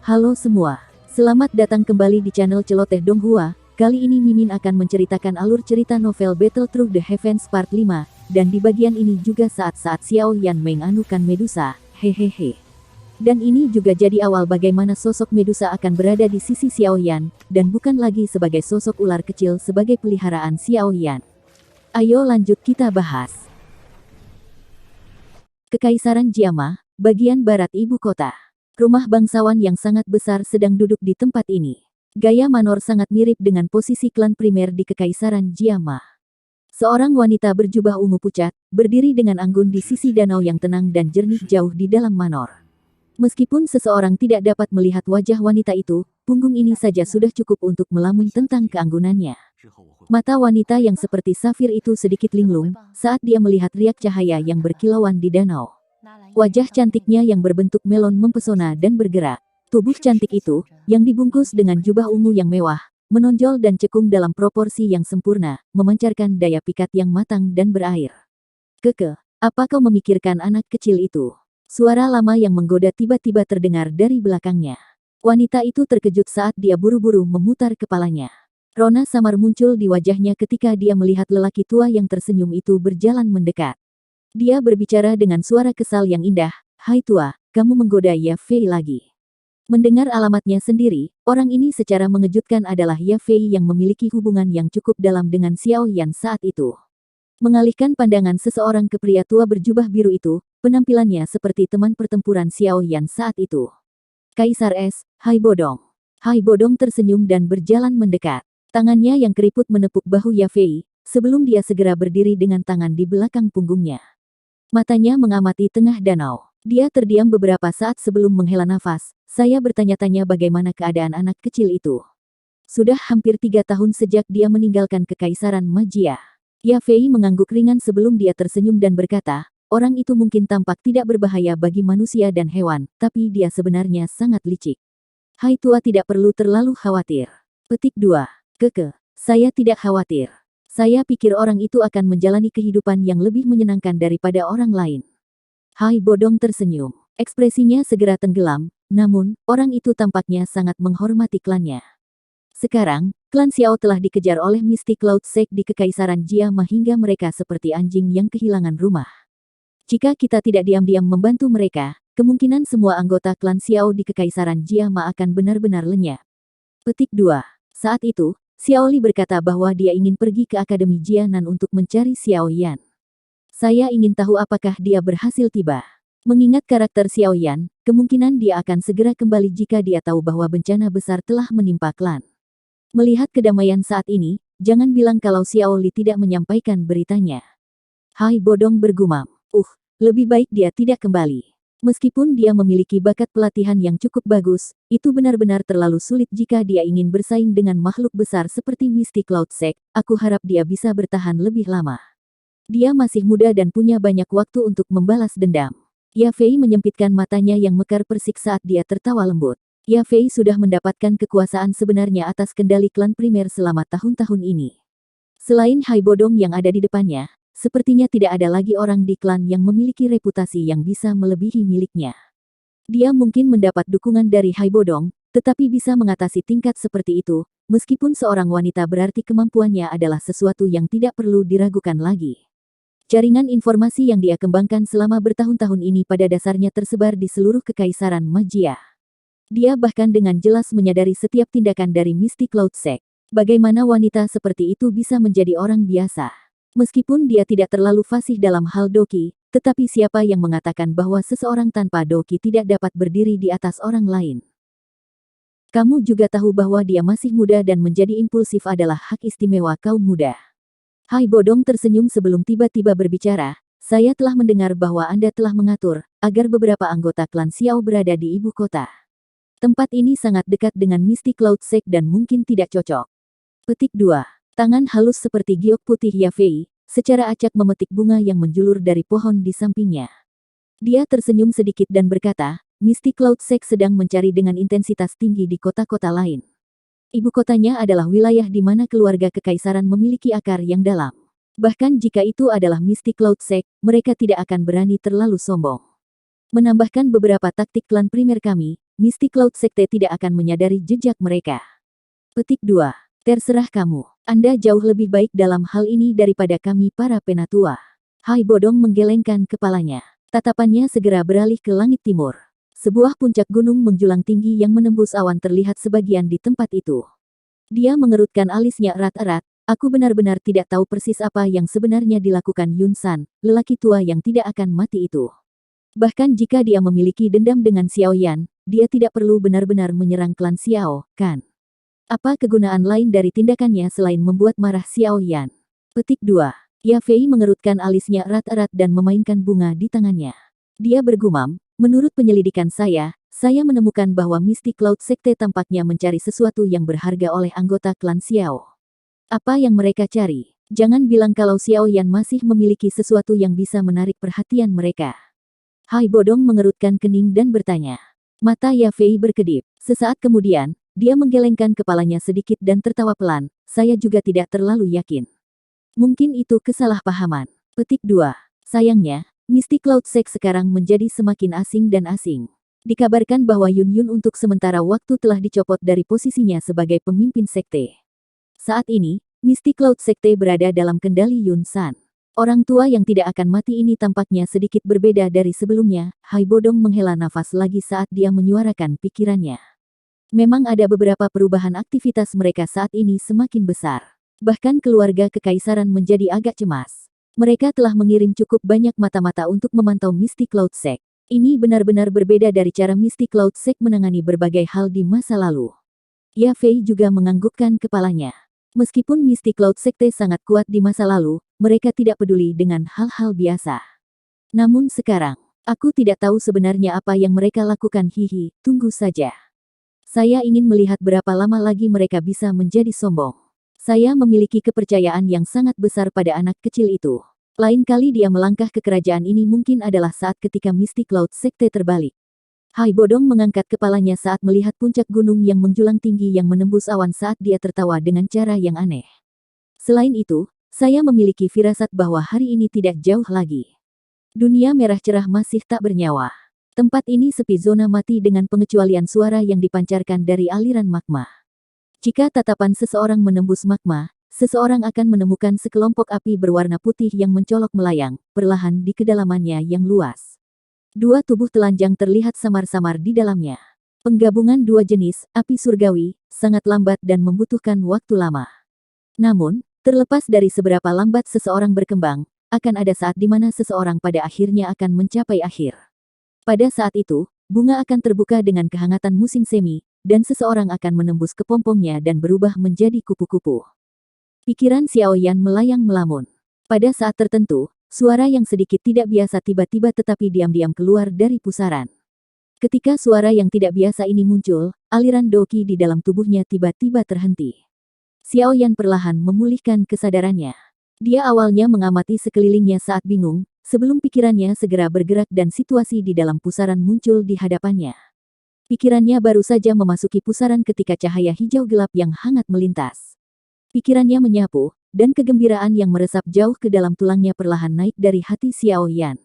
Halo semua, selamat datang kembali di channel Celoteh Donghua. Kali ini Mimin akan menceritakan alur cerita novel Battle Through the Heavens Part 5, dan di bagian ini juga saat-saat Xiao Yan menganukan Medusa, hehehe. Dan ini juga jadi awal bagaimana sosok Medusa akan berada di sisi Xiao Yan, dan bukan lagi sebagai sosok ular kecil sebagai peliharaan Xiao Yan. Ayo lanjut kita bahas. Kekaisaran Jiama, bagian barat ibu kota. Rumah bangsawan yang sangat besar sedang duduk di tempat ini. Gaya manor sangat mirip dengan posisi klan primer di Kekaisaran Jiama. Seorang wanita berjubah ungu pucat, berdiri dengan anggun di sisi danau yang tenang dan jernih jauh di dalam manor. Meskipun seseorang tidak dapat melihat wajah wanita itu, punggung ini saja sudah cukup untuk melamun tentang keanggunannya. Mata wanita yang seperti safir itu sedikit linglung, saat dia melihat riak cahaya yang berkilauan di danau. Wajah cantiknya yang berbentuk melon mempesona dan bergerak. Tubuh cantik itu, yang dibungkus dengan jubah ungu yang mewah, menonjol dan cekung dalam proporsi yang sempurna, memancarkan daya pikat yang matang dan berair. Keke, apa kau memikirkan anak kecil itu? Suara lama yang menggoda tiba-tiba terdengar dari belakangnya. Wanita itu terkejut saat dia buru-buru memutar kepalanya. Rona samar muncul di wajahnya ketika dia melihat lelaki tua yang tersenyum itu berjalan mendekat. Dia berbicara dengan suara kesal yang indah, "Hai tua, kamu menggoda Ye Fei lagi." Mendengar alamatnya sendiri, orang ini secara mengejutkan adalah Ye Fei yang memiliki hubungan yang cukup dalam dengan Xiao Yan saat itu. Mengalihkan pandangan seseorang ke pria tua berjubah biru itu, penampilannya seperti teman pertempuran Xiao Yan saat itu. "Kaisar Es, Hai Bodong." Hai Bodong tersenyum dan berjalan mendekat. Tangannya yang keriput menepuk bahu Ye Fei, sebelum dia segera berdiri dengan tangan di belakang punggungnya. Matanya mengamati tengah danau. Dia terdiam beberapa saat sebelum menghela nafas. Saya bertanya-tanya bagaimana keadaan anak kecil itu. Sudah hampir 3 tahun sejak dia meninggalkan Kekaisaran Magia. Ye Fei mengangguk ringan sebelum dia tersenyum dan berkata, orang itu mungkin tampak tidak berbahaya bagi manusia dan hewan, tapi dia sebenarnya sangat licik. Hai tua tidak perlu terlalu khawatir. Petik 2. Keke, saya tidak khawatir. Saya pikir orang itu akan menjalani kehidupan yang lebih menyenangkan daripada orang lain. Hai Bodong tersenyum. Ekspresinya segera tenggelam, namun, orang itu tampaknya sangat menghormati klannya. Sekarang, klan Xiao telah dikejar oleh Mystic Cloud Sect di Kekaisaran Jiama hingga mereka seperti anjing yang kehilangan rumah. Jika kita tidak diam-diam membantu mereka, kemungkinan semua anggota klan Xiao di Kekaisaran Jiama akan benar-benar lenyap. Petik 2. Saat itu, Xiao Li berkata bahwa dia ingin pergi ke Akademi Jianan untuk mencari Xiao Yan. Saya ingin tahu apakah dia berhasil tiba. Mengingat karakter Xiao Yan, kemungkinan dia akan segera kembali jika dia tahu bahwa bencana besar telah menimpa klan. Melihat kedamaian saat ini, jangan bilang kalau Xiao Li tidak menyampaikan beritanya. Hai Bodong bergumam. Lebih baik dia tidak kembali. Meskipun dia memiliki bakat pelatihan yang cukup bagus, itu benar-benar terlalu sulit jika dia ingin bersaing dengan makhluk besar seperti Mystic Cloud Sect. Aku harap dia bisa bertahan lebih lama. Dia masih muda dan punya banyak waktu untuk membalas dendam. Ye Fei menyempitkan matanya yang mekar persik saat dia tertawa lembut. Ye Fei sudah mendapatkan kekuasaan sebenarnya atas kendali klan primer selama tahun-tahun ini. Selain Hai Bodong yang ada di depannya, sepertinya tidak ada lagi orang di klan yang memiliki reputasi yang bisa melebihi miliknya. Dia mungkin mendapat dukungan dari Hai Bodong, tetapi bisa mengatasi tingkat seperti itu, meskipun seorang wanita berarti kemampuannya adalah sesuatu yang tidak perlu diragukan lagi. Jaringan informasi yang dia kembangkan selama bertahun-tahun ini pada dasarnya tersebar di seluruh Kekaisaran Magia. Dia bahkan dengan jelas menyadari setiap tindakan dari Mystic Cloud Sect. Bagaimana wanita seperti itu bisa menjadi orang biasa? Meskipun dia tidak terlalu fasih dalam hal doki, tetapi siapa yang mengatakan bahwa seseorang tanpa doki tidak dapat berdiri di atas orang lain? Kamu juga tahu bahwa dia masih muda dan menjadi impulsif adalah hak istimewa kaum muda. Hai Bodong tersenyum sebelum tiba-tiba berbicara, saya telah mendengar bahwa Anda telah mengatur, agar beberapa anggota klan Xiao berada di ibu kota. Tempat ini sangat dekat dengan Mystic Cloud Sect dan mungkin tidak cocok. Petik 2. Tangan halus seperti giok putih Ye Fei, secara acak memetik bunga yang menjulur dari pohon di sampingnya. Dia tersenyum sedikit dan berkata, Mystic Cloud Sect sedang mencari dengan intensitas tinggi di kota-kota lain. Ibu kotanya adalah wilayah di mana keluarga kekaisaran memiliki akar yang dalam. Bahkan jika itu adalah Mystic Cloud Sect, mereka tidak akan berani terlalu sombong. Menambahkan beberapa taktik klan primer kami, Mystic Cloud Sekte tidak akan menyadari jejak mereka. Petik 2. Terserah kamu. Anda jauh lebih baik dalam hal ini daripada kami para penatua. Hai Bodong menggelengkan kepalanya. Tatapannya segera beralih ke langit timur. Sebuah puncak gunung menjulang tinggi yang menembus awan terlihat sebagian di tempat itu. Dia mengerutkan alisnya erat-erat. Aku benar-benar tidak tahu persis apa yang sebenarnya dilakukan Yun San, lelaki tua yang tidak akan mati itu. Bahkan jika dia memiliki dendam dengan Xiao Yan, dia tidak perlu benar-benar menyerang klan Xiao, kan? Apa kegunaan lain dari tindakannya selain membuat marah Xiao Yan? Petik 2. Ya Fei mengerutkan alisnya erat-erat dan memainkan bunga di tangannya. Dia bergumam, menurut penyelidikan saya menemukan bahwa Mystic Cloud Sekte tampaknya mencari sesuatu yang berharga oleh anggota klan Xiao. Apa yang mereka cari? Jangan bilang kalau Xiao Yan masih memiliki sesuatu yang bisa menarik perhatian mereka. Hai Bodong mengerutkan kening dan bertanya. Mata Ya Fei berkedip. Sesaat kemudian, dia menggelengkan kepalanya sedikit dan tertawa pelan. Saya juga tidak terlalu yakin. Mungkin itu kesalahpahaman. Petik 2. Sayangnya, Mystic Cloud Sekte sekarang menjadi semakin asing dan asing. Dikabarkan bahwa Yun Yun untuk sementara waktu telah dicopot dari posisinya sebagai pemimpin sekte. Saat ini, Mystic Cloud Sekte berada dalam kendali Yun San. Orang tua yang tidak akan mati ini tampaknya sedikit berbeda dari sebelumnya. Hai Bodong menghela nafas lagi saat dia menyuarakan pikirannya. Memang ada beberapa perubahan aktivitas mereka saat ini semakin besar. Bahkan keluarga kekaisaran menjadi agak cemas. Mereka telah mengirim cukup banyak mata-mata untuk memantau Mystic Cloud Sekte. Ini benar-benar berbeda dari cara Mystic Cloud Sekte menangani berbagai hal di masa lalu. Ya Fei juga menganggukkan kepalanya. Meskipun Mystic Cloud Sekte sangat kuat di masa lalu, mereka tidak peduli dengan hal-hal biasa. Namun sekarang, aku tidak tahu sebenarnya apa yang mereka lakukan. Hihi, tunggu saja. Saya ingin melihat berapa lama lagi mereka bisa menjadi sombong. Saya memiliki kepercayaan yang sangat besar pada anak kecil itu. Lain kali dia melangkah ke kerajaan ini mungkin adalah saat ketika Mystic Cloud Sekte terbalik. Hai Bodong mengangkat kepalanya saat melihat puncak gunung yang menjulang tinggi yang menembus awan saat dia tertawa dengan cara yang aneh. Selain itu, saya memiliki firasat bahwa hari ini tidak jauh lagi. Dunia merah cerah masih tak bernyawa. Tempat ini sepi zona mati dengan pengecualian suara yang dipancarkan dari aliran magma. Jika tatapan seseorang menembus magma, seseorang akan menemukan sekelompok api berwarna putih yang mencolok melayang, perlahan di kedalamannya yang luas. Dua tubuh telanjang terlihat samar-samar di dalamnya. Penggabungan dua jenis, api surgawi, sangat lambat dan membutuhkan waktu lama. Namun, terlepas dari seberapa lambat seseorang berkembang, akan ada saat di mana seseorang pada akhirnya akan mencapai akhir. Pada saat itu, bunga akan terbuka dengan kehangatan musim semi, dan seseorang akan menembus kepompongnya dan berubah menjadi kupu-kupu. Pikiran Xiao Yan melayang melamun. Pada saat tertentu, suara yang sedikit tidak biasa tiba-tiba tetapi diam-diam keluar dari pusaran. Ketika suara yang tidak biasa ini muncul, aliran doki di dalam tubuhnya tiba-tiba terhenti. Xiao Yan perlahan memulihkan kesadarannya. Dia awalnya mengamati sekelilingnya saat bingung, sebelum pikirannya segera bergerak dan situasi di dalam pusaran muncul di hadapannya. Pikirannya baru saja memasuki pusaran ketika cahaya hijau gelap yang hangat melintas. Pikirannya menyapu, dan kegembiraan yang meresap jauh ke dalam tulangnya perlahan naik dari hati Xiao Yan.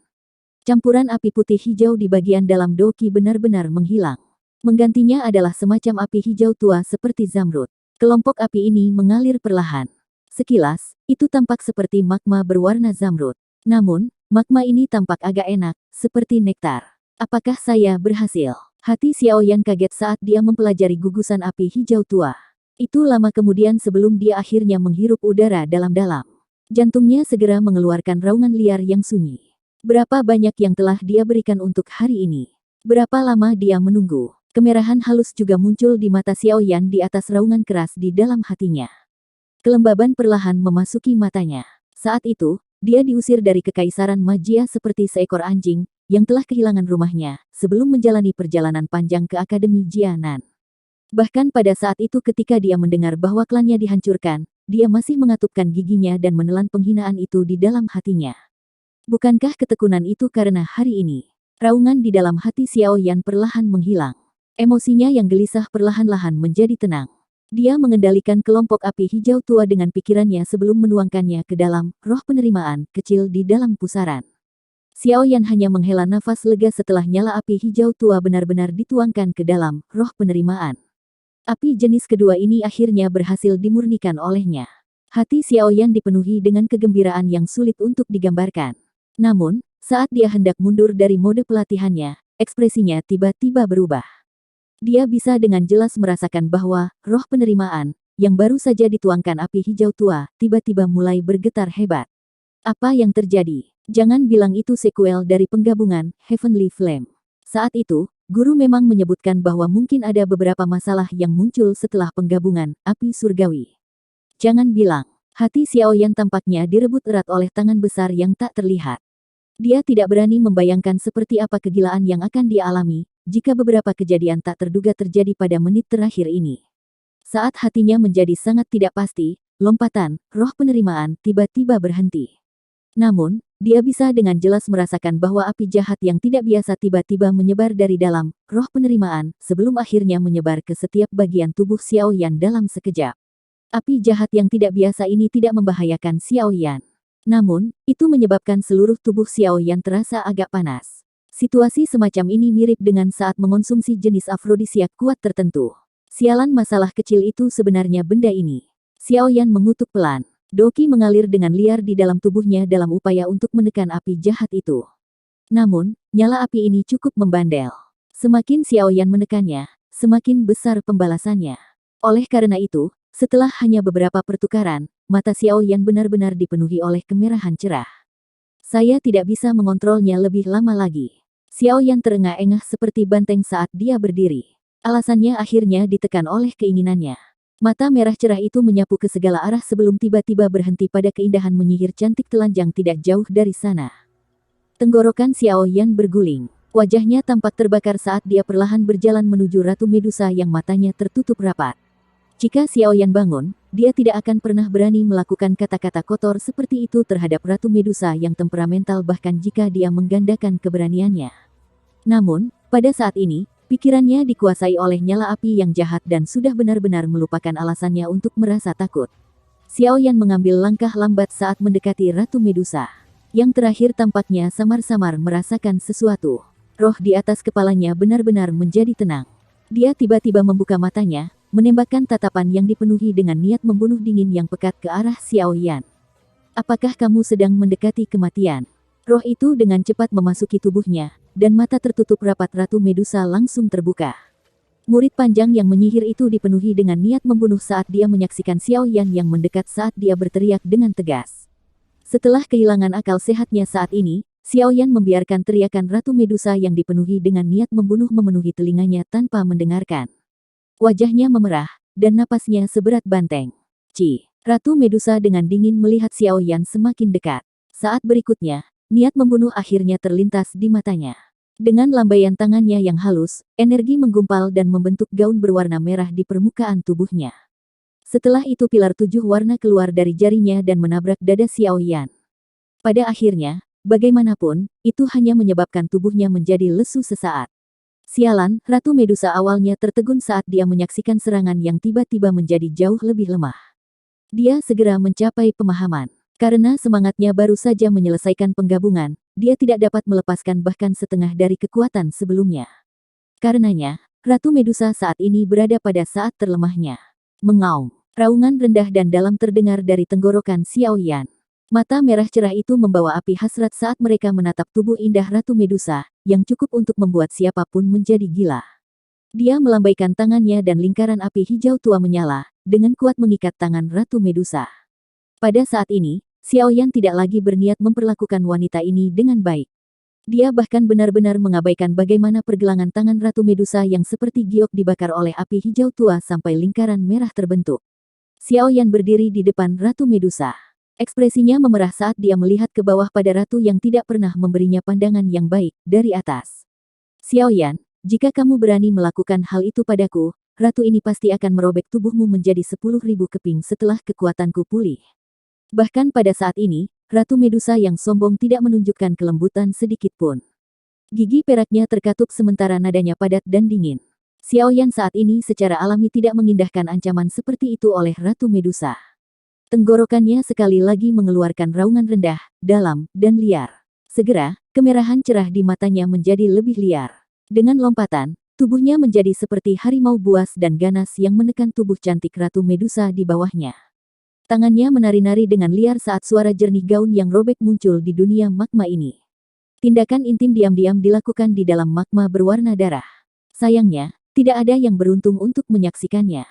Campuran api putih hijau di bagian dalam doki benar-benar menghilang. Menggantinya adalah semacam api hijau tua seperti zamrud. Kelompok api ini mengalir perlahan. Sekilas, itu tampak seperti magma berwarna zamrud. Namun, magma ini tampak agak enak, seperti nektar. Apakah saya berhasil? Hati Xiao Yan kaget saat dia mempelajari gugusan api hijau tua. Itu lama kemudian sebelum dia akhirnya menghirup udara dalam-dalam. Jantungnya segera mengeluarkan raungan liar yang sunyi. Berapa banyak yang telah dia berikan untuk hari ini? Berapa lama dia menunggu? Kemerahan halus juga muncul di mata Xiao Yan di atas raungan keras di dalam hatinya. Kelembaban perlahan memasuki matanya. Saat itu, dia diusir dari kekaisaran magia seperti seekor anjing, yang telah kehilangan rumahnya, sebelum menjalani perjalanan panjang ke Akademi Jianan. Bahkan pada saat itu ketika dia mendengar bahwa klannya dihancurkan, dia masih mengatupkan giginya dan menelan penghinaan itu di dalam hatinya. Bukankah ketekunan itu karena hari ini? Raungan di dalam hati Xiao Yan perlahan menghilang. Emosinya yang gelisah perlahan-lahan menjadi tenang. Dia mengendalikan kelompok api hijau tua dengan pikirannya sebelum menuangkannya ke dalam roh penerimaan kecil di dalam pusaran. Xiao Yan hanya menghela nafas lega setelah nyala api hijau tua benar-benar dituangkan ke dalam roh penerimaan. Api jenis kedua ini akhirnya berhasil dimurnikan olehnya. Hati Xiao Yan dipenuhi dengan kegembiraan yang sulit untuk digambarkan. Namun, saat dia hendak mundur dari mode pelatihannya, ekspresinya tiba-tiba berubah. Dia bisa dengan jelas merasakan bahwa roh penerimaan, yang baru saja dituangkan api hijau tua, tiba-tiba mulai bergetar hebat. Apa yang terjadi? Jangan bilang itu sequel dari penggabungan Heavenly Flame. Saat itu, guru memang menyebutkan bahwa mungkin ada beberapa masalah yang muncul setelah penggabungan api surgawi. Jangan bilang, hati Xiao Yan tampaknya direbut erat oleh tangan besar yang tak terlihat. Dia tidak berani membayangkan seperti apa kegilaan yang akan dia alami jika beberapa kejadian tak terduga terjadi pada menit terakhir ini. Saat hatinya menjadi sangat tidak pasti, lompatan roh penerimaan tiba-tiba berhenti. Namun, dia bisa dengan jelas merasakan bahwa api jahat yang tidak biasa tiba-tiba menyebar dari dalam roh penerimaan sebelum akhirnya menyebar ke setiap bagian tubuh Xiao Yan dalam sekejap. Api jahat yang tidak biasa ini tidak membahayakan Xiao Yan. Namun, itu menyebabkan seluruh tubuh Xiao Yan terasa agak panas. Situasi semacam ini mirip dengan saat mengonsumsi jenis afrodisiak kuat tertentu. Sialan, masalah kecil itu sebenarnya benda ini. Xiao Yan mengutuk pelan. Doki mengalir dengan liar di dalam tubuhnya dalam upaya untuk menekan api jahat itu. Namun, nyala api ini cukup membandel. Semakin Xiao Yan menekannya, semakin besar pembalasannya. Oleh karena itu, setelah hanya beberapa pertukaran, mata Xiao Yan benar-benar dipenuhi oleh kemerahan cerah. Saya tidak bisa mengontrolnya lebih lama lagi. Xiao Yan terengah-engah seperti banteng saat dia berdiri. Alasannya akhirnya ditekan oleh keinginannya. Mata merah cerah itu menyapu ke segala arah sebelum tiba-tiba berhenti pada keindahan menyihir cantik telanjang tidak jauh dari sana. Tenggorokan Xiao Yan berguling. Wajahnya tampak terbakar saat dia perlahan berjalan menuju Ratu Medusa yang matanya tertutup rapat. Jika Xiao Yan bangun, dia tidak akan pernah berani melakukan kata-kata kotor seperti itu terhadap Ratu Medusa yang temperamental bahkan jika dia menggandakan keberaniannya. Namun, pada saat ini, pikirannya dikuasai oleh nyala api yang jahat dan sudah benar-benar melupakan alasannya untuk merasa takut. Xiao Yan mengambil langkah lambat saat mendekati Ratu Medusa. Yang terakhir tampaknya samar-samar merasakan sesuatu. Roh di atas kepalanya benar-benar menjadi tenang. Dia tiba-tiba membuka matanya, menembakkan tatapan yang dipenuhi dengan niat membunuh dingin yang pekat ke arah Xiao Yan. Apakah kamu sedang mendekati kematian? Roh itu dengan cepat memasuki tubuhnya, dan mata tertutup rapat Ratu Medusa langsung terbuka. Murid panjang yang menyihir itu dipenuhi dengan niat membunuh saat dia menyaksikan Xiao Yan yang mendekat saat dia berteriak dengan tegas. Setelah kehilangan akal sehatnya saat ini, Xiao Yan membiarkan teriakan Ratu Medusa yang dipenuhi dengan niat membunuh memenuhi telinganya tanpa mendengarkan. Wajahnya memerah, dan napasnya seberat banteng. Ratu Medusa dengan dingin melihat Xiao Yan semakin dekat. Saat berikutnya, niat membunuh akhirnya terlintas di matanya. Dengan lambaian tangannya yang halus, energi menggumpal dan membentuk gaun berwarna merah di permukaan tubuhnya. Setelah itu pilar 7 warna keluar dari jarinya dan menabrak dada Xiao Yan. Pada akhirnya, bagaimanapun, itu hanya menyebabkan tubuhnya menjadi lesu sesaat. Sialan, Ratu Medusa awalnya tertegun saat dia menyaksikan serangan yang tiba-tiba menjadi jauh lebih lemah. Dia segera mencapai pemahaman. Karena semangatnya baru saja menyelesaikan penggabungan, dia tidak dapat melepaskan bahkan setengah dari kekuatan sebelumnya. Karenanya, Ratu Medusa saat ini berada pada saat terlemahnya. Mengaum, raungan rendah dan dalam terdengar dari tenggorokan Xiao Yan. Mata merah cerah itu membawa api hasrat saat mereka menatap tubuh indah Ratu Medusa, yang cukup untuk membuat siapapun menjadi gila. Dia melambaikan tangannya dan lingkaran api hijau tua menyala, dengan kuat mengikat tangan Ratu Medusa. Pada saat ini, Xiao Yan tidak lagi berniat memperlakukan wanita ini dengan baik. Dia bahkan benar-benar mengabaikan bagaimana pergelangan tangan Ratu Medusa yang seperti giok dibakar oleh api hijau tua sampai lingkaran merah terbentuk. Xiao Yan berdiri di depan Ratu Medusa. Ekspresinya memerah saat dia melihat ke bawah pada ratu yang tidak pernah memberinya pandangan yang baik dari atas. Xiao Yan, jika kamu berani melakukan hal itu padaku, ratu ini pasti akan merobek tubuhmu menjadi 10.000 keping setelah kekuatanku pulih. Bahkan pada saat ini, Ratu Medusa yang sombong tidak menunjukkan kelembutan sedikit pun. Gigi peraknya terkatup sementara nadanya padat dan dingin. Xiao Yan saat ini secara alami tidak mengindahkan ancaman seperti itu oleh Ratu Medusa. Tenggorokannya sekali lagi mengeluarkan raungan rendah, dalam, dan liar. Segera, kemerahan cerah di matanya menjadi lebih liar. Dengan lompatan, tubuhnya menjadi seperti harimau buas dan ganas yang menekan tubuh cantik Ratu Medusa di bawahnya. Tangannya menari-nari dengan liar saat suara jernih gaun yang robek muncul di dunia magma ini. Tindakan intim diam-diam dilakukan di dalam magma berwarna darah. Sayangnya, tidak ada yang beruntung untuk menyaksikannya.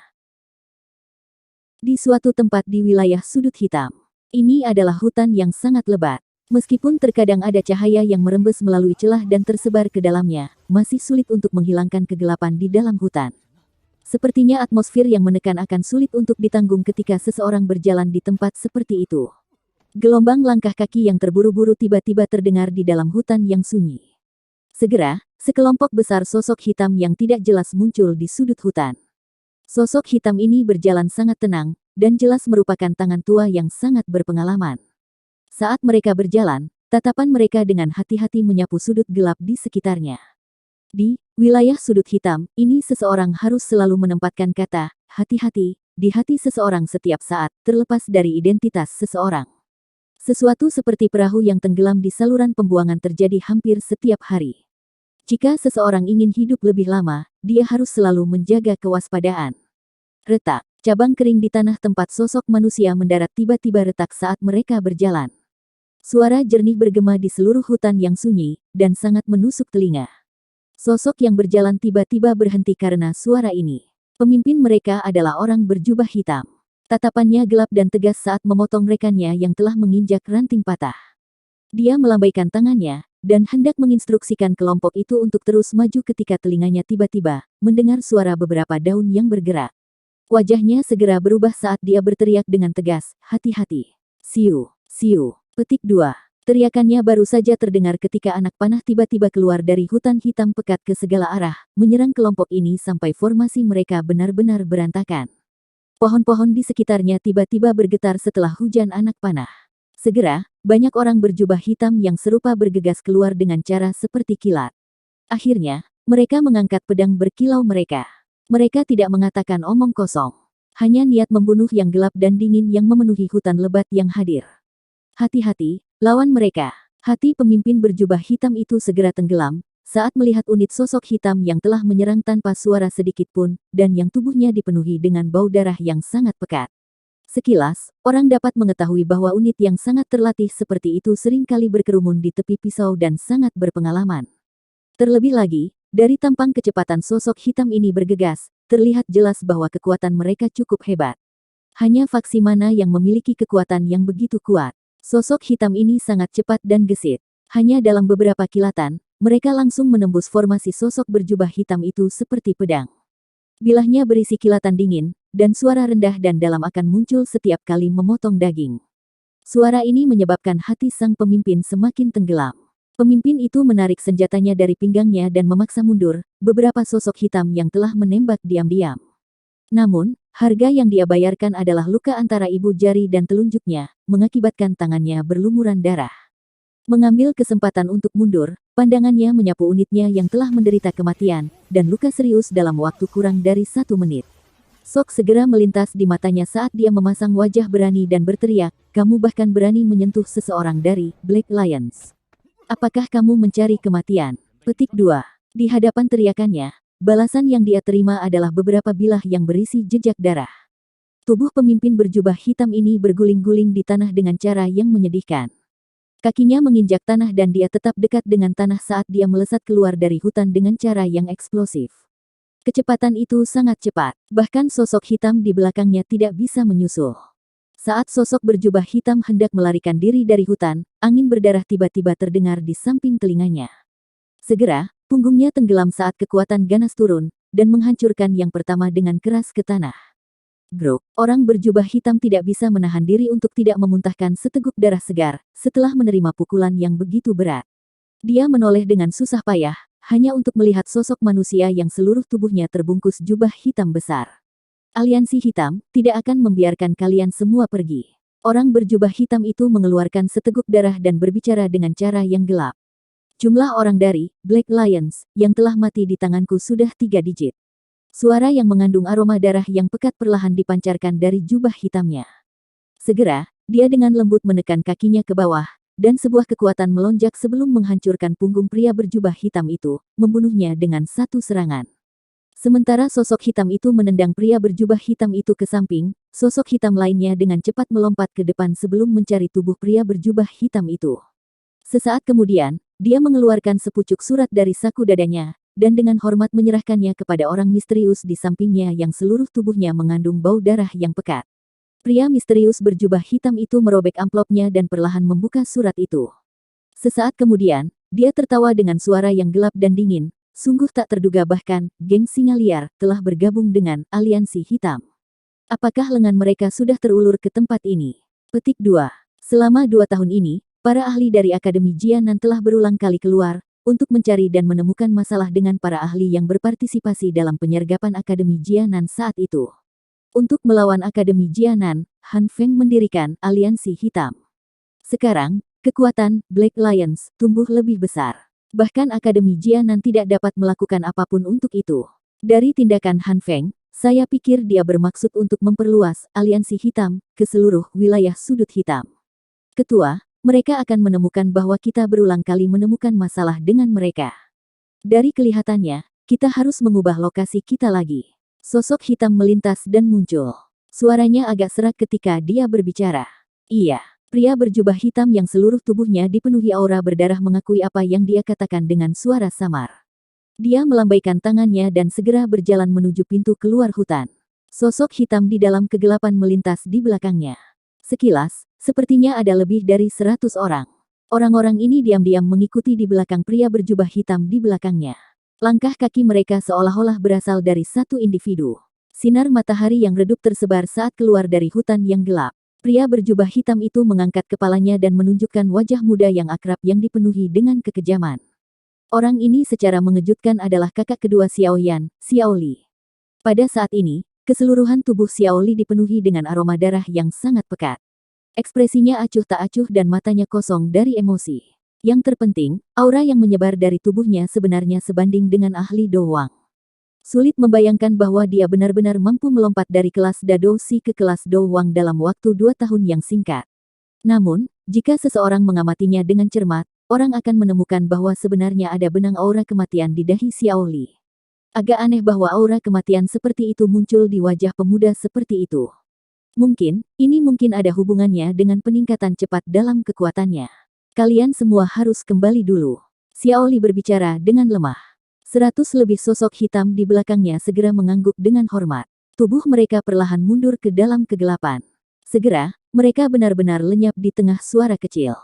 Di suatu tempat di wilayah sudut hitam. Ini adalah hutan yang sangat lebat. Meskipun terkadang ada cahaya yang merembes melalui celah dan tersebar ke dalamnya, masih sulit untuk menghilangkan kegelapan di dalam hutan. Sepertinya atmosfer yang menekan akan sulit untuk ditanggung ketika seseorang berjalan di tempat seperti itu. Gelombang langkah kaki yang terburu-buru tiba-tiba terdengar di dalam hutan yang sunyi. Segera, sekelompok besar sosok hitam yang tidak jelas muncul di sudut hutan. Sosok hitam ini berjalan sangat tenang, dan jelas merupakan tangan tua yang sangat berpengalaman. Saat mereka berjalan, tatapan mereka dengan hati-hati menyapu sudut gelap di sekitarnya. Di wilayah sudut hitam, ini seseorang harus selalu menempatkan kata hati-hati di hati seseorang setiap saat, terlepas dari identitas seseorang. Sesuatu seperti perahu yang tenggelam di saluran pembuangan terjadi hampir setiap hari. Jika seseorang ingin hidup lebih lama, dia harus selalu menjaga kewaspadaan. Retak, cabang kering di tanah tempat sosok manusia mendarat tiba-tiba retak saat mereka berjalan. Suara jernih bergema di seluruh hutan yang sunyi, dan sangat menusuk telinga. Sosok yang berjalan tiba-tiba berhenti karena suara ini. Pemimpin mereka adalah orang berjubah hitam. Tatapannya gelap dan tegas saat memotong rekannya yang telah menginjak ranting patah. Dia melambaikan tangannya, dan hendak menginstruksikan kelompok itu untuk terus maju ketika telinganya tiba-tiba mendengar suara beberapa daun yang bergerak. Wajahnya segera berubah saat dia berteriak dengan tegas, hati-hati. Siu, siu. Petik 2. Teriakannya baru saja terdengar ketika anak panah tiba-tiba keluar dari hutan hitam pekat ke segala arah, menyerang kelompok ini sampai formasi mereka benar-benar berantakan. Pohon-pohon di sekitarnya tiba-tiba bergetar setelah hujan anak panah. Segera, banyak orang berjubah hitam yang serupa bergegas keluar dengan cara seperti kilat. Akhirnya, mereka mengangkat pedang berkilau mereka. Mereka tidak mengatakan omong kosong. Hanya niat membunuh yang gelap dan dingin yang memenuhi hutan lebat yang hadir. Hati-hati, lawan mereka. Hati pemimpin berjubah hitam itu segera tenggelam, saat melihat unit sosok hitam yang telah menyerang tanpa suara sedikit pun, dan yang tubuhnya dipenuhi dengan bau darah yang sangat pekat. Sekilas, orang dapat mengetahui bahwa unit yang sangat terlatih seperti itu seringkali berkerumun di tepi pisau dan sangat berpengalaman. Terlebih lagi, dari tampang kecepatan sosok hitam ini bergegas, terlihat jelas bahwa kekuatan mereka cukup hebat. Hanya faksi mana yang memiliki kekuatan yang begitu kuat. Sosok hitam ini sangat cepat dan gesit. Hanya dalam beberapa kilatan, mereka langsung menembus formasi sosok berjubah hitam itu seperti pedang. Bilahnya berisi kilatan dingin, dan suara rendah dan dalam akan muncul setiap kali memotong daging. Suara ini menyebabkan hati sang pemimpin semakin tenggelam. Pemimpin itu menarik senjatanya dari pinggangnya dan memaksa mundur beberapa sosok hitam yang telah menembak diam-diam. Namun, harga yang dia bayarkan adalah luka antara ibu jari dan telunjuknya, mengakibatkan tangannya berlumuran darah. Mengambil kesempatan untuk mundur, pandangannya menyapu unitnya yang telah menderita kematian, dan luka serius dalam waktu kurang dari 1 menit. Sok segera melintas di matanya saat dia memasang wajah berani dan berteriak, "Kamu bahkan berani menyentuh seseorang dari Black Lions. Apakah kamu mencari kematian?" Petik 2. Di hadapan teriakannya, balasan yang dia terima adalah beberapa bilah yang berisi jejak darah. Tubuh pemimpin berjubah hitam ini berguling-guling di tanah dengan cara yang menyedihkan. Kakinya menginjak tanah dan dia tetap dekat dengan tanah saat dia melesat keluar dari hutan dengan cara yang eksplosif. Kecepatan itu sangat cepat, bahkan sosok hitam di belakangnya tidak bisa menyusul. Saat sosok berjubah hitam hendak melarikan diri dari hutan, angin berdarah tiba-tiba terdengar di samping telinganya. Segera, punggungnya tenggelam saat kekuatan ganas turun, dan menghancurkan yang pertama dengan keras ke tanah. Grok, orang berjubah hitam tidak bisa menahan diri untuk tidak memuntahkan seteguk darah segar, setelah menerima pukulan yang begitu berat. Dia menoleh dengan susah payah, hanya untuk melihat sosok manusia yang seluruh tubuhnya terbungkus jubah hitam besar. Aliansi hitam tidak akan membiarkan kalian semua pergi. Orang berjubah hitam itu mengeluarkan seteguk darah dan berbicara dengan cara yang gelap. Jumlah orang dari Black Lions yang telah mati di tanganku sudah 3 digit. Suara yang mengandung aroma darah yang pekat perlahan dipancarkan dari jubah hitamnya. Segera, dia dengan lembut menekan kakinya ke bawah, dan sebuah kekuatan melonjak sebelum menghancurkan punggung pria berjubah hitam itu, membunuhnya dengan satu serangan. Sementara sosok hitam itu menendang pria berjubah hitam itu ke samping, sosok hitam lainnya dengan cepat melompat ke depan sebelum mencari tubuh pria berjubah hitam itu. Sesaat kemudian, dia mengeluarkan sepucuk surat dari saku dadanya, dan dengan hormat menyerahkannya kepada orang misterius di sampingnya yang seluruh tubuhnya mengandung bau darah yang pekat. Pria misterius berjubah hitam itu merobek amplopnya dan perlahan membuka surat itu. Sesaat kemudian, dia tertawa dengan suara yang gelap dan dingin. Sungguh tak terduga bahkan, geng singa liar telah bergabung dengan aliansi hitam. Apakah lengan mereka sudah terulur ke tempat ini? Petik 2. Selama 2 tahun ini, para ahli dari Akademi Jianan telah berulang kali keluar, untuk mencari dan menemukan masalah dengan para ahli yang berpartisipasi dalam penyergapan Akademi Jianan saat itu. Untuk melawan Akademi Jianan, Han Feng mendirikan aliansi hitam. Sekarang, kekuatan Black Lions tumbuh lebih besar. Bahkan Akademi Jianan tidak dapat melakukan apapun untuk itu. Dari tindakan Han Feng, saya pikir dia bermaksud untuk memperluas aliansi hitam ke seluruh wilayah sudut hitam. Ketua, mereka akan menemukan bahwa kita berulang kali menemukan masalah dengan mereka. Dari kelihatannya, kita harus mengubah lokasi kita lagi. Sosok hitam melintas dan muncul. Suaranya agak serak ketika dia berbicara. Iya. Pria berjubah hitam yang seluruh tubuhnya dipenuhi aura berdarah mengakui apa yang dia katakan dengan suara samar. Dia melambaikan tangannya dan segera berjalan menuju pintu keluar hutan. Sosok hitam di dalam kegelapan melintas di belakangnya. Sekilas, sepertinya ada lebih dari 100 orang. Orang-orang ini diam-diam mengikuti di belakang pria berjubah hitam di belakangnya. Langkah kaki mereka seolah-olah berasal dari satu individu. Sinar matahari yang redup tersebar saat keluar dari hutan yang gelap. Pria berjubah hitam itu mengangkat kepalanya dan menunjukkan wajah muda yang akrab yang dipenuhi dengan kekejaman. Orang ini secara mengejutkan adalah kakak kedua Xiao Yan, Xiao Li. Pada saat ini, keseluruhan tubuh Xiao Li dipenuhi dengan aroma darah yang sangat pekat. Ekspresinya acuh tak acuh dan matanya kosong dari emosi. Yang terpenting, aura yang menyebar dari tubuhnya sebenarnya sebanding dengan ahli Do Wang. Sulit membayangkan bahwa dia benar-benar mampu melompat dari kelas Dado Si ke kelas Do Wang dalam waktu 2 tahun yang singkat. Namun, jika seseorang mengamatinya dengan cermat, orang akan menemukan bahwa sebenarnya ada benang aura kematian di dahi Xiao Li. Agak aneh bahwa aura kematian seperti itu muncul di wajah pemuda seperti itu. Ini mungkin ada hubungannya dengan peningkatan cepat dalam kekuatannya. Kalian semua harus kembali dulu. Xiao Li berbicara dengan lemah. 100 lebih sosok hitam di belakangnya segera mengangguk dengan hormat. Tubuh mereka perlahan mundur ke dalam kegelapan. Segera, mereka benar-benar lenyap di tengah suara kecil.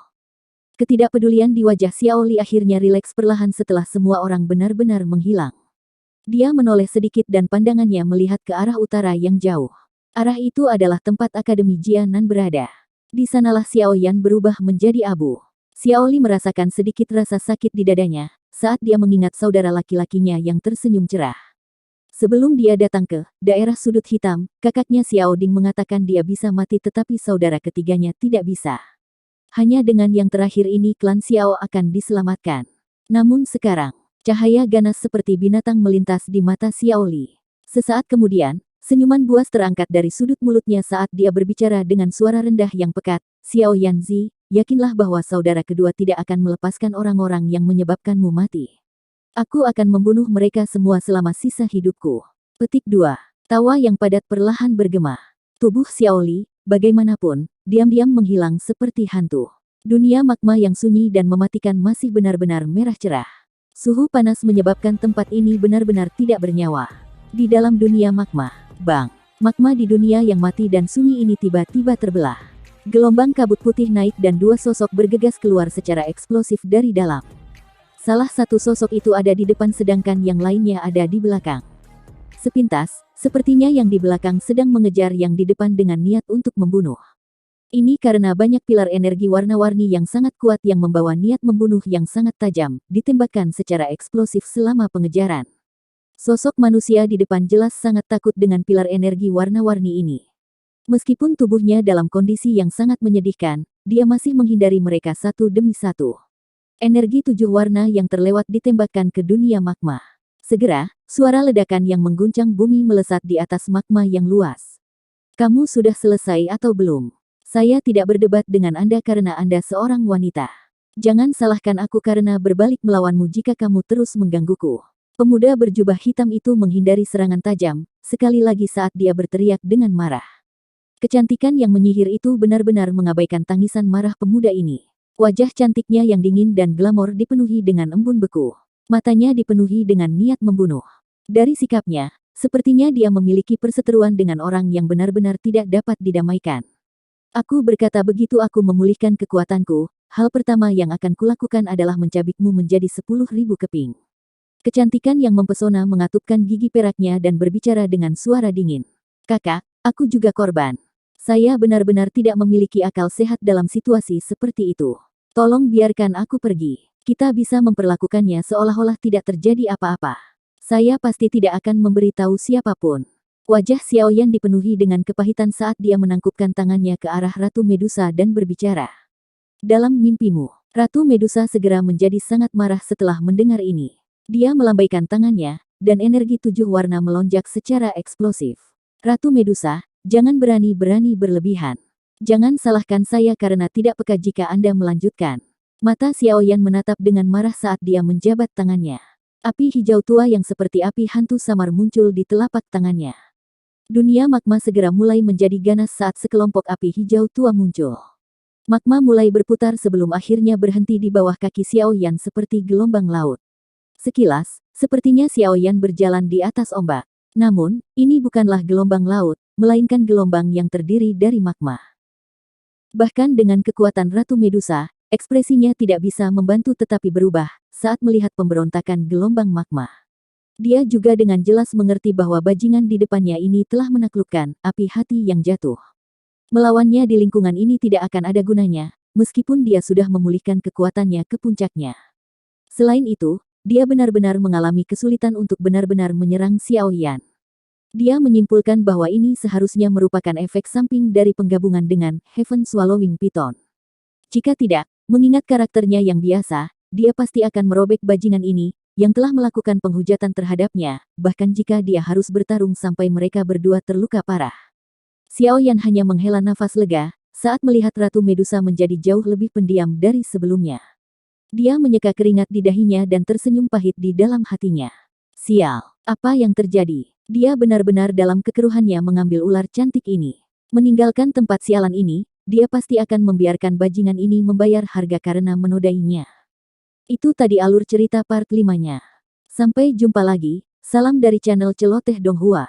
Ketidakpedulian di wajah Xiao Li akhirnya rileks perlahan setelah semua orang benar-benar menghilang. Dia menoleh sedikit dan pandangannya melihat ke arah utara yang jauh. Arah itu adalah tempat Akademi Jianan berada. Di sanalah Xiao Yan berubah menjadi abu. Xiao Li merasakan sedikit rasa sakit di dadanya saat dia mengingat saudara laki-lakinya yang tersenyum cerah. Sebelum dia datang ke daerah sudut hitam, kakaknya Xiao Ding mengatakan dia bisa mati tetapi saudara ketiganya tidak bisa. Hanya dengan yang terakhir ini klan Xiao akan diselamatkan. Namun sekarang, cahaya ganas seperti binatang melintas di mata Xiao Li. Sesaat kemudian, senyuman buas terangkat dari sudut mulutnya saat dia berbicara dengan suara rendah yang pekat. Xiao Yanzi, yakinlah bahwa saudara kedua tidak akan melepaskan orang-orang yang menyebabkanmu mati. Aku akan membunuh mereka semua selama sisa hidupku. Petik 2. Tawa yang padat perlahan bergema. Tubuh Xiao Li, bagaimanapun, diam-diam menghilang seperti hantu. Dunia magma yang sunyi dan mematikan masih benar-benar merah cerah. Suhu panas menyebabkan tempat ini benar-benar tidak bernyawa. Di dalam dunia magma, bang, magma di dunia yang mati dan sunyi ini tiba-tiba terbelah. Gelombang kabut putih naik dan 2 sosok bergegas keluar secara eksplosif dari dalam. Salah satu sosok itu ada di depan sedangkan yang lainnya ada di belakang. Sepintas, sepertinya yang di belakang sedang mengejar yang di depan dengan niat untuk membunuh. Ini karena banyak pilar energi warna-warni yang sangat kuat yang membawa niat membunuh yang sangat tajam, ditembakkan secara eksplosif selama pengejaran. Sosok manusia di depan jelas sangat takut dengan pilar energi warna-warni ini. Meskipun tubuhnya dalam kondisi yang sangat menyedihkan, dia masih menghindari mereka satu demi satu. Energi 7 warna yang terlewat ditembakkan ke dunia magma. Segera, suara ledakan yang mengguncang bumi melesat di atas magma yang luas. Kamu sudah selesai atau belum? Saya tidak berdebat dengan Anda karena Anda seorang wanita. Jangan salahkan aku karena berbalik melawanmu jika kamu terus menggangguku. Pemuda berjubah hitam itu menghindari serangan tajam, sekali lagi saat dia berteriak dengan marah. Kecantikan yang menyihir itu benar-benar mengabaikan tangisan marah pemuda ini. Wajah cantiknya yang dingin dan glamor dipenuhi dengan embun beku. Matanya dipenuhi dengan niat membunuh. Dari sikapnya, sepertinya dia memiliki perseteruan dengan orang yang benar-benar tidak dapat didamaikan. Aku berkata begitu aku memulihkan kekuatanku, hal pertama yang akan kulakukan adalah mencabikmu menjadi 10.000 keping. Kecantikan yang mempesona mengatupkan gigi peraknya dan berbicara dengan suara dingin. Kakak, aku juga korban. Saya benar-benar tidak memiliki akal sehat dalam situasi seperti itu. Tolong biarkan aku pergi. Kita bisa memperlakukannya seolah-olah tidak terjadi apa-apa. Saya pasti tidak akan memberitahu siapapun. Wajah Xiaoyan dipenuhi dengan kepahitan saat dia menangkupkan tangannya ke arah Ratu Medusa dan berbicara. Dalam mimpimu, Ratu Medusa segera menjadi sangat marah setelah mendengar ini. Dia melambaikan tangannya, dan energi 7 warna melonjak secara eksplosif. Ratu Medusa, jangan berani-berani berlebihan. Jangan salahkan saya karena tidak peka jika Anda melanjutkan. Mata Xiaoyan menatap dengan marah saat dia menjabat tangannya. Api hijau tua yang seperti api hantu samar muncul di telapak tangannya. Dunia magma segera mulai menjadi ganas saat sekelompok api hijau tua muncul. Magma mulai berputar sebelum akhirnya berhenti di bawah kaki Xiaoyan seperti gelombang laut. Sekilas, sepertinya Xiaoyan berjalan di atas ombak. Namun, ini bukanlah gelombang laut, melainkan gelombang yang terdiri dari magma. Bahkan dengan kekuatan Ratu Medusa, ekspresinya tidak bisa membantu tetapi berubah saat melihat pemberontakan gelombang magma. Dia juga dengan jelas mengerti bahwa bajingan di depannya ini telah menaklukkan api hati yang jatuh. Melawannya di lingkungan ini tidak akan ada gunanya, meskipun dia sudah memulihkan kekuatannya ke puncaknya. Selain itu, dia benar-benar mengalami kesulitan untuk benar-benar menyerang Xiaoyan. Dia menyimpulkan bahwa ini seharusnya merupakan efek samping dari penggabungan dengan Heaven Swallowing Python. Jika tidak, mengingat karakternya yang biasa, dia pasti akan merobek bajingan ini, yang telah melakukan penghujatan terhadapnya, bahkan jika dia harus bertarung sampai mereka berdua terluka parah. Xiaoyan hanya menghela nafas lega, saat melihat Ratu Medusa menjadi jauh lebih pendiam dari sebelumnya. Dia menyeka keringat di dahinya dan tersenyum pahit di dalam hatinya. Sial, apa yang terjadi? Dia benar-benar dalam kekeruhannya mengambil ular cantik ini. Meninggalkan tempat sialan ini, dia pasti akan membiarkan bajingan ini membayar harga karena menodainya. Itu tadi alur cerita part 5-nya. Sampai jumpa lagi, salam dari channel Celoteh Donghua.